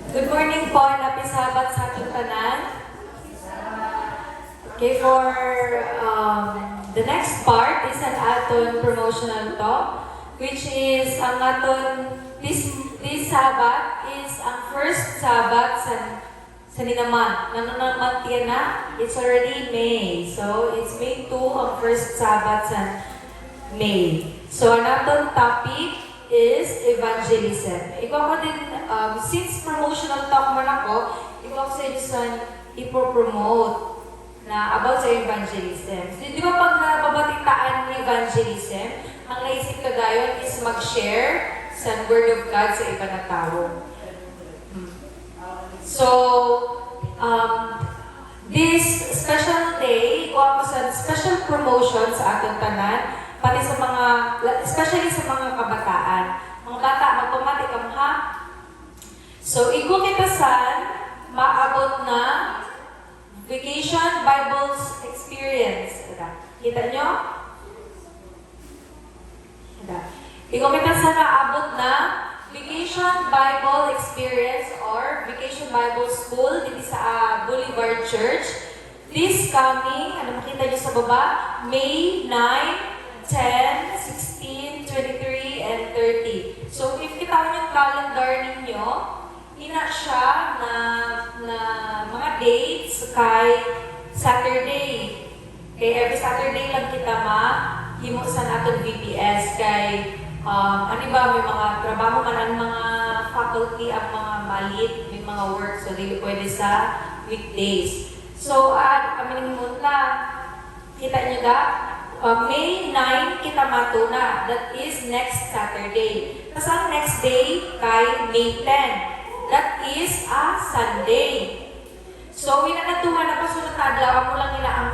Good morning po, happy Sabat sa ating tanan. Okay, for the next part is an aton promotional talk, which is ang aton this Sabat is ang first Sabat sa ninaman. Nanaman tiyan na, it's already May. So, it's May 2 ang first Sabat sa May. So, ang aton topic is evangelism. Ikaw ko din, since promotional talk man ako, ikaw ko sa inyo sa ipopromote na about sa evangelism. So, di ba pag nababatitaan ng evangelism, ang naisip ka gayon is mag-share sa Word of God sa iba na tao. So, this special day, o ako sa special promotion sa atong tanan, pati sa mga, especially sa mga kabataan. Mga bata, magpamati ka mo, ha? So, iko kita san, maabot na Vacation Bibles Experience. Kita nyo? Iko kita san, maabot na Vacation Bible Experience or Vacation Bible School dito sa Boulevard Church. This coming, ano makita nyo sa baba, May 9, 10, 16, 23, and 30. So, if kita mo yung calendar ninyo, ina siya na mga dates kay Saturday. Kay every Saturday lang kita mahimo sa natin VPS kay ano ba, may mga trabaho man ang mga faculty, ang mga malit, may mga work, so di pwede sa weekdays. So, kami munta, kita nyo da, May 9 kita matuna, that is next Saturday. Tapos ang next day kay May 10, that is a Sunday. So, winanatuhan na pasunod na adlaw mo lang nila ang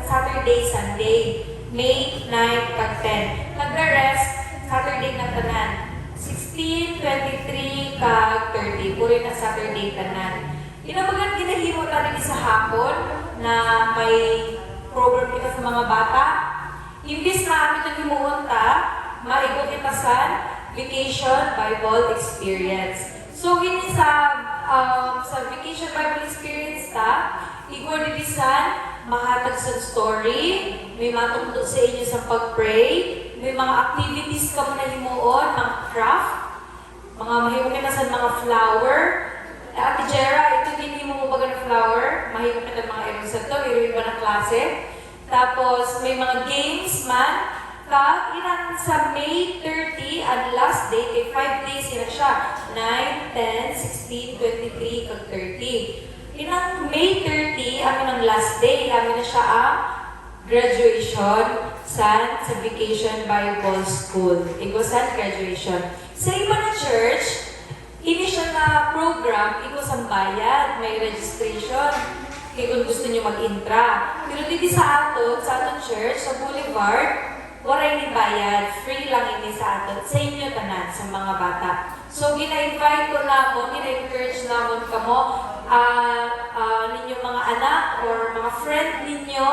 Saturday, Sunday, May 9 kag 10. Nagre-rest Saturday na tanan, 16, 23 kag 30, puro na Saturday tanan. Inabagan ginahimo tayo sa hapon na may program kita sa mga bata. Imbis na amin ito himuunta, maigo kita sa Vacation Bible Experience. So, ini sa Vacation Bible Experience igor dito sa mahatag sa story, may matungtong sa inyo sa pag-pray, may mga activities ka mo na himuon, mga craft, mga mahimong ka sa mga flower. Ate Jera, ito din mo baga ng flower, mahimong ka ng mga ewan sa ito, iba ng klase. Tapos, may mga games man. Ilan sa May 30, ang last day, kay 5 days na siya. 9, 10, 16, 23, kag 30. Ilang May 30, amin ang last day, amin na siya ang graduation sa Vacation Bible School. Igo sa graduation. Sa iba na church, ini siya na program, igo sa bayad, may registration. Kaya kung gusto nyo mag-intra. Pero dito sa atong church, sa Boulevard, waray ni bayad, free lang ini sa aton, sa inyo tanan, sa mga bata. So, gina-invite ko namon, gina-encourage namon kamo, ninyo mga anak or mga friend ninyo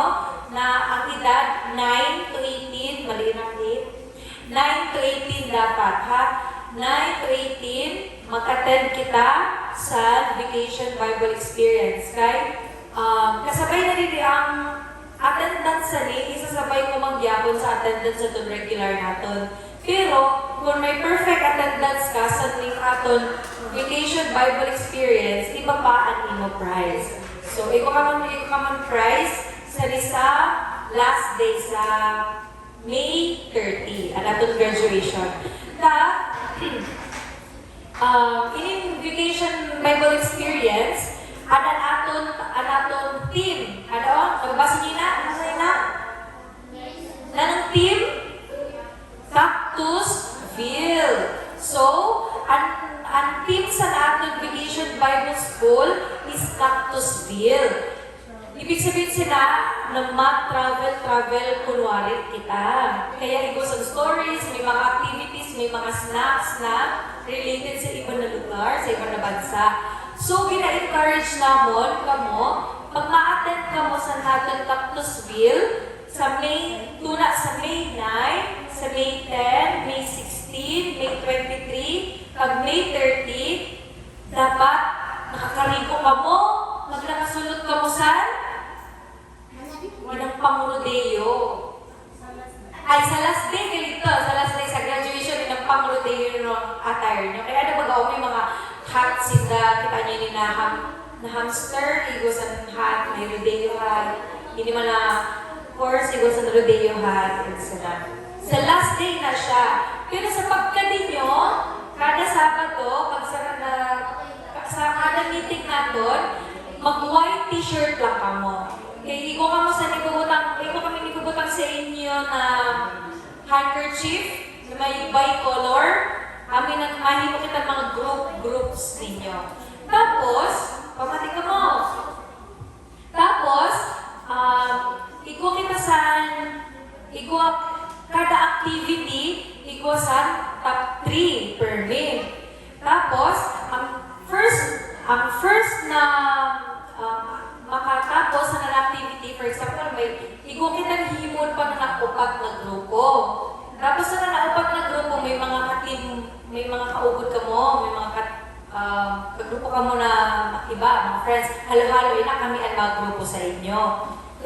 na ang edad 9 to 18, mali na 9 to 18 dapat, ha? 9 to 18, mag-attend kita sa Vacation Bible Experience, kay kasabay na rin ang attendance sa ni, isasabay ko magyapon sa attendance sa itong regular naton. Pero, kung may perfect attendance ka sa ning aton Vacation Bible Experience, iba pa ang imo prize. So, ikaw kamon prize sa last day sa May 30, ang aton graduation. In Vacation Bible Experience, anan aton team. Ano? Nagbasa niyo na? Ano sa'yo na? Nanong team? Cactusville. So, ang team sa aton Vacation Bible School is Cactusville. Ibig sabihin sila na mag-travel, kunwari kita. Kaya igo sa stories, may mga activities, may mga snacks na related sa ibang na lugar, sa ibang na bansa. So, gina-encourage namon kamo, pag ma-attend kamo sa natin Cactusville, sa May 9, sa May 10, May 16, May 23, pag May 30, dapat Magkarigo ka mo, magnakasulot ka mo saan? Inang pangrodeo. Ay, sa last day, ganito. Sa last day, sa graduation, inang pangrodeo yung attire nyo. Kaya may mga hats sila, kita nyo yung na hamster, igo sa hat, may rodeo hat. Hindi man na horse, igo sa rodeo hat, etc. Sa last day na siya. Pero sa pagkadi nyo, kada Sabado, pag sa kada meeting natin, mag-white t-shirt lang kamo. Kaya iko kami nibubutang sa inyo na handkerchief na may bicolor. Amin ang mahimo kita mga groups ninyo. Tapos, pamati ka mo. Tapos, kada activity, iko sa top 3 per name. Tapos, ang first na makatapos na activity, for example, iko kita himon pa na naupat na grupo. Tapos na naupat na grupo, may mga ka-team, may mga kaugod ka mo, may mga kagrupo ka mo na iba, mga friends, halo-halo, kami ang mga grupo sa inyo.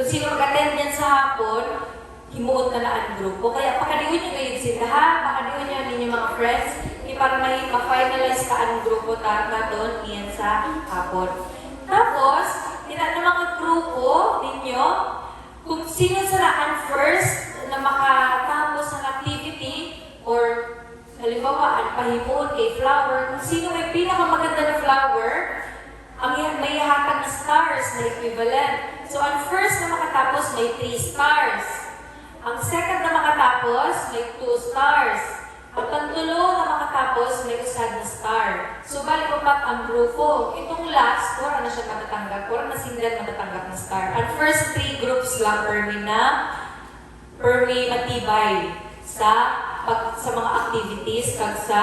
Kung sino mag-attend yan sa hapon, himuot na ang grupo. Kaya pakadiwan nyo kayo sila, ha? Pakadiwan nyo ninyo mga friends, para ma-finalize ka ang grupo doon niyan sa hapon. Tapos, ng mga grupo ninyo, kung sino saraan first na makatapos ng activity or halimbawa, ang pahimuon kay flower, kung sino may pinakamaganda na flower, may hatag na stars na equivalent. So, ang first na makatapos may 3 stars. Ang second na makatapos may 2 stars. At ang tulo na makatapos may usad na star. So, balik upat ang grupo. Itong last, wala na siya matatanggap. Wala na single matatanggap na star. Ang first 3 groups lang permi matibay sa mga activities kag sa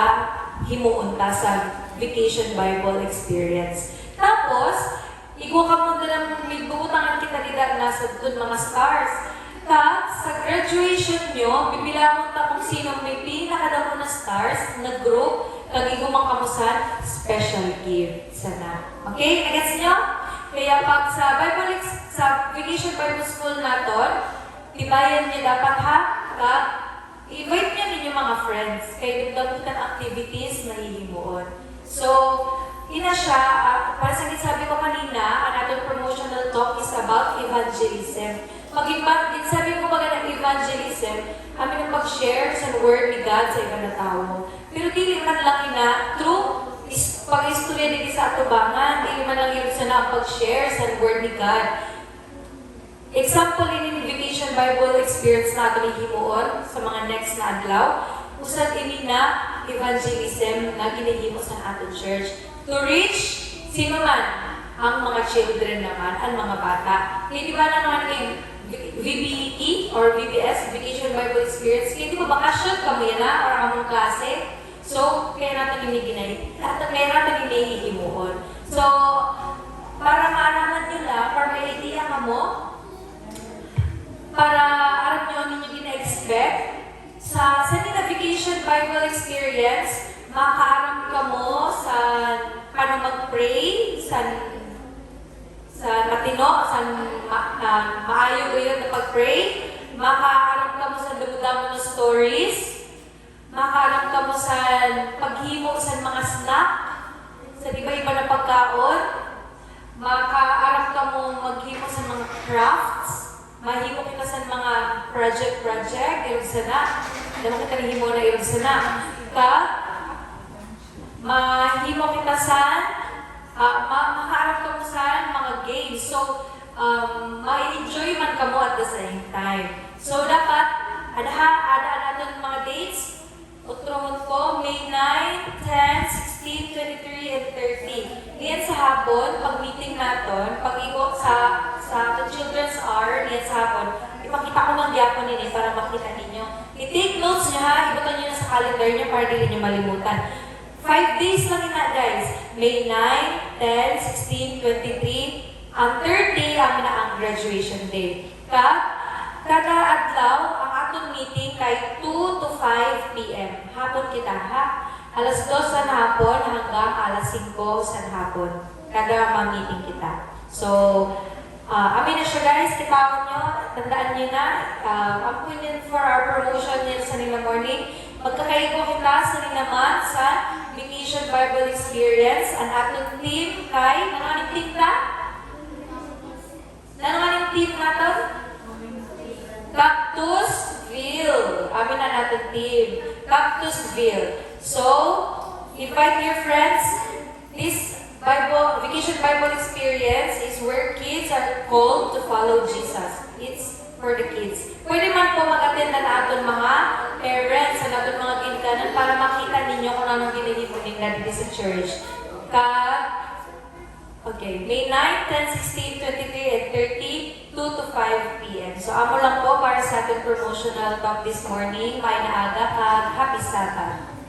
himuunta sa Vacation Bible Experience. Tapos, igwa ka mo na magbubutangan kita dito na sa doon mga stars. Sa graduation nyo, bibilangon ta kung sino may pinakadamo na stars na group kag igumang kamusan special gift sana. Okay? Nagets nyo? Kaya pag sa Vacation Bible School naton, tibayan niyo dapat ha? I-invite niyo ninyo mga friends kay dagutan activities na hihimuon. So, ina siya, para sa sabi ko kanina, ang ating promotional talk is about evangelism. Sabi ko baga ng evangelism, kami nang mag-share sa word ni God sa ibang na tao. Pero dili man lang through pag-istorya dito sa atubangan, dili man lang yun sa pag-share sa word ni God. Example in Vacation Bible Experience natin himuon sa mga next na adlaw, usad ini na evangelism na ginahimo sa ating church. To reach sino man, ang mga children naman, ang mga bata. Hindi ba naman yung VBE or VBS, Vacation Bible Experience, hindi ba bakasyon kami na or among klase? So, kaya natin hinihimuon. So, para maalaman nila, para may idea ka mo, para alam nyo ang inyong gina-expect, sa Vacation Bible Experience, makaaram ka mo sa paano mag-pray, sa matino, sa maayo yun na pag-pray, makaaram ka mo sa damo-damo na stories, makaaram ka mo sa paghimo sa mga snack, sa iba-iba na pagkaon, makaaram ka mo maghimo sa mga crafts, mahimo kita sa mga project, irog sana, damo kita himo na irog sana, mahimo kita sa makaarap ka mo sa mga games. So, ma-enjoy man ka mo at the same time. So, dapat, ada natin mga dates. Utrohon ko, May 9, 10, 16, 23, and 30. Diyan sa hapon, pag-meeting natin, pag-iwag sa children's hour, diyan sa hapon, ipakita ko ng gyapon nini para makita ninyo. I-take notes nyo ha, ibutan nyo na sa calendar nyo para di nyo malimutan. 5 days lang na guys. May 9, 10, 16, 23. Ang 30, amin na ang graduation day. Kada adlaw, ang atong meeting kay 2 to 5 p.m. Hapon kita ha. Alas 2 sa hapon hanggang alas 5 sa hapon. Kada ma-meeting kita. So, amin na siya guys, kitawan nyo, tandaan nyo na, ang yun for our promotion yun sa nila morning. Magkakaigo kita sa nila man sa Vacation Bible Experience. Ang atong team kay, ano team ta? Ano team natin? Cactusville. Amin na natin team. Cactusville. So, invite your friends. This Vacation Bible Experience is where kids are called to follow Jesus. It's for the kids. Pwede man po mag-attend na natin mga parents, na natin mga ginkanan para makita ninyo kung anong ginigipon nila dito sa church. Okay, May 9, 10, 16, 23, and 30, 2 to 5 p.m. So, amo lang po para sa ating promotional talk this morning. May naaga at happy Sabbath.